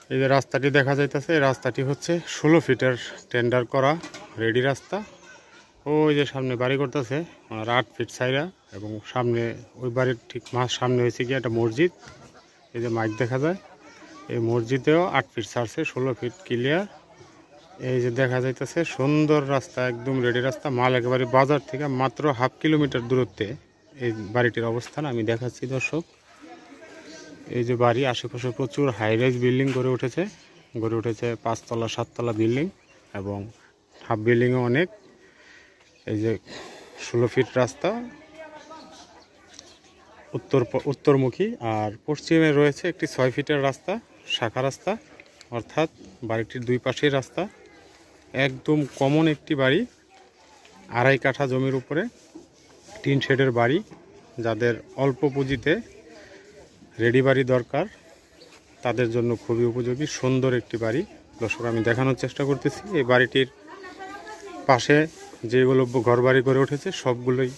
এই যে রাস্তাটি দেখা যাইতেছে, এই রাস্তাটি হচ্ছে 16 ফিটের টেন্ডার করা রেডি রাস্তা। ওই যে সামনে বাড়ি করতেছে আর 8 ফিট সাইরা, এবং সামনে ওই বাড়ির ঠিক সামনে হয়েছে কি একটা মসজিদ। এই যে মাইক দেখা যায়, এই মসজিদেও 8 ফিট ছাড়ছে, 16 ফিট ক্লিয়ার। এই যে দেখা যাইতেছে সুন্দর রাস্তা, একদম রেডি রাস্তা। মাল একেবারে বাজার থেকে মাত্র হাফ কিলোমিটার দূরত্বে এই বাড়িটির অবস্থান আমি দেখাচ্ছি দর্শক। এই যে বাড়ি, আশেপাশে প্রচুর হাই রাইজ বিল্ডিং গড়ে উঠেছে 5 তলা 7 তলা বিল্ডিং, এবং হাফ বিল্ডিংও অনেক। এই যে 16 ফিট রাস্তা উত্তরমুখী, আর পশ্চিমে রয়েছে একটি 6 ফিটের রাস্তা, শাখা রাস্তা, অর্থাৎ বাড়িটির দুই পাশেই রাস্তা। একদম কমন একটি বাড়ি, 2.5 কাঠা জমির উপরে টিন শেডের বাড়ি। যাদের অল্প পুঁজিতে রেডি বাড়ি দরকার তাদের জন্য খুবই উপযোগী সুন্দর একটি বাড়ি। দর্শক আমি দেখানোর চেষ্টা করতেছি, এই বাড়িটির পাশে যেগুলো ঘর বাড়ি করে উঠেছে সবগুলোই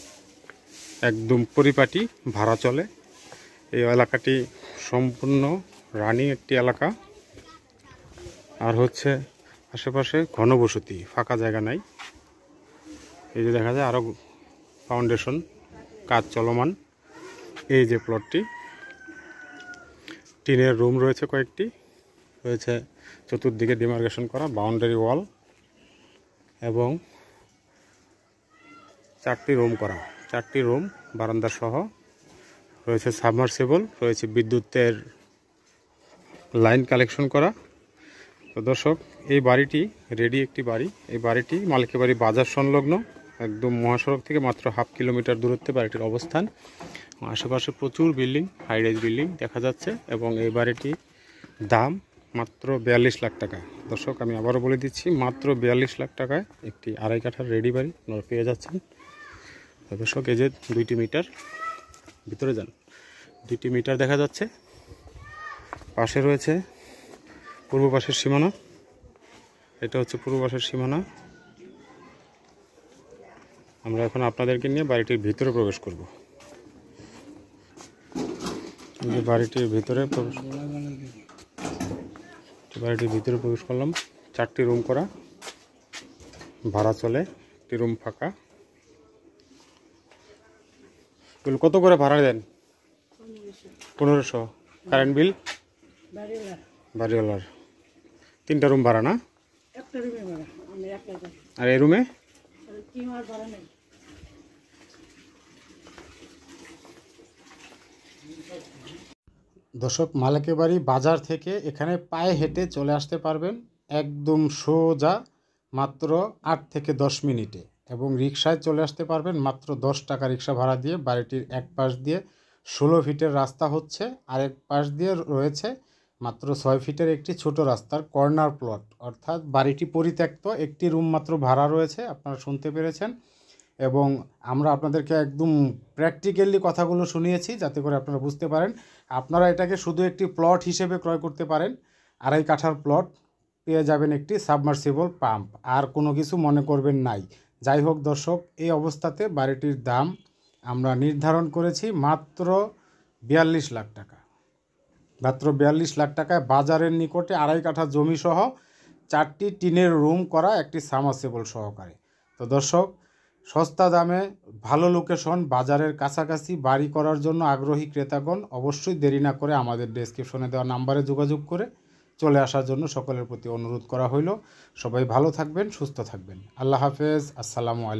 একদম পরিপাটি, ভাড়া চলে। এই এলাকাটি সম্পূর্ণ রানিং একটি এলাকা, আর হচ্ছে আশেপাশে ঘনবসতি, ফাঁকা জায়গা নাই। এই যে দেখা যায় আরও ফাউন্ডেশন কাজ চলমান। এই যে প্লটটি, টিনের রুম রয়েছে কয়েকটি, রয়েছে চতুর্দিকে ডিমার্কেশন করা বাউন্ডারি ওয়াল, এবং 4টি রুম করা, 4টি রুম বারান্দা সহ। রয়েছে সাবমার্সিবল, রয়েছে বিদ্যুতের লাইন কালেকশন করা। তো দর্শক, এই বাড়িটি রেডি একটি বাড়ি। এই বাড়িটি মালিকের বাড়ি বাজার সংলগ্ন, একদম মহাসড়ক থেকে মাত্র হাফ কিলোমিটার দূরত্বে বাড়িটির অবস্থান। আশেপাশে প্রচুর বিল্ডিং, হাই রাইজ বিল্ডিং দেখা যাচ্ছে, এবং এই বাড়িটির দাম মাত্র 42 লাখ টাকা। দর্শক আমি আবারও বলে দিচ্ছি, মাত্র 42 লাখ টাকায় একটি 2.5 কাঠার রেডি বাড়ি আপনারা পেয়ে যাচ্ছেন। তো দর্শক, এই যে 2টি মিটার, ভিতরে যান, 2টি মিটার দেখা যাচ্ছে। পাশে রয়েছে পূর্ব পাশের সীমানা, এটা হচ্ছে পূর্ব পাশের সীমানা। আমরা এখন আপনাদেরকে নিয়ে বাড়িটির ভিতরে প্রবেশ করব। এই যে বাড়িটির ভিতরে প্রবেশ করলাম। 4টি রুম করা, ভাড়া চলে, একটি রুম ফাঁকা। কত করে ভাড়া দেন? 1500। কারেন্ট বিল বাড়িওয়ালার। 3টা রুম ভাড়া না? আর এই রুমে দর্শক, মালিকের বাড়ি বাজার থেকে এখানে পায়ে হেঁটে চলে আসতে পারবেন একদম সোজা, মাত্র 8 থেকে 10 মিনিটে। এবং রিক্সায় চলে আসতে পারবেন মাত্র 10 টাকা রিক্সা ভাড়া দিয়ে। বাড়িটির এক পাশ দিয়ে 16 ফিটের রাস্তা হচ্ছে, আরেক পাশ দিয়ে রয়েছে মাত্র 6 ফিটের একটি ছোট রাস্তার কর্নার প্লট, অর্থাৎ বাড়িটি পরিত্যক্ত, একটি রুম মাত্র ভাড়া রয়েছে, আপনারা শুনতে পেরেছেন। এবং আমরা আপনাদেরকে একদম প্র্যাকটিক্যালি কথাগুলো শুনিয়েছি যাতে করে আপনারা বুঝতে পারেন। আপনারা এটাকে শুধু একটি প্লট হিসেবে ক্রয় করতে পারেন। 2.5 কাঠার প্লট পেয়ে যাবেন একটি সাবমার্সিবল পাম্প, আর কোনো কিছু মনে করবেন নাই। যাই হোক দর্শক, এই অবস্থাতে বাড়িটির দাম আমরা নির্ধারণ করেছি মাত্র 42 লাখ টাকা। মাত্র 42 লাখ টাকায় বাজারের নিকটে 2.5 কাঠা জমি সহ 4টি টিনের রুম করা, একটি সাবমার্সিবল সহকারে। তো দর্শক, সস্তা দামে ভালো লোকেশন, বাজারের কাছাকাছি বাড়ি করার জন্য আগ্রহী ক্রেতাগণ অবশ্যই দেরি না করে আমাদের ডেসক্রিপশনে দেওয়া নাম্বারে যোগাযোগ করে চলে আসার জন্য সকলের প্রতি অনুরোধ করা হইল। সবাই ভালো থাকবেন, সুস্থ থাকবেন। আল্লাহ হাফেজ, আসসালামু আলাইকুম।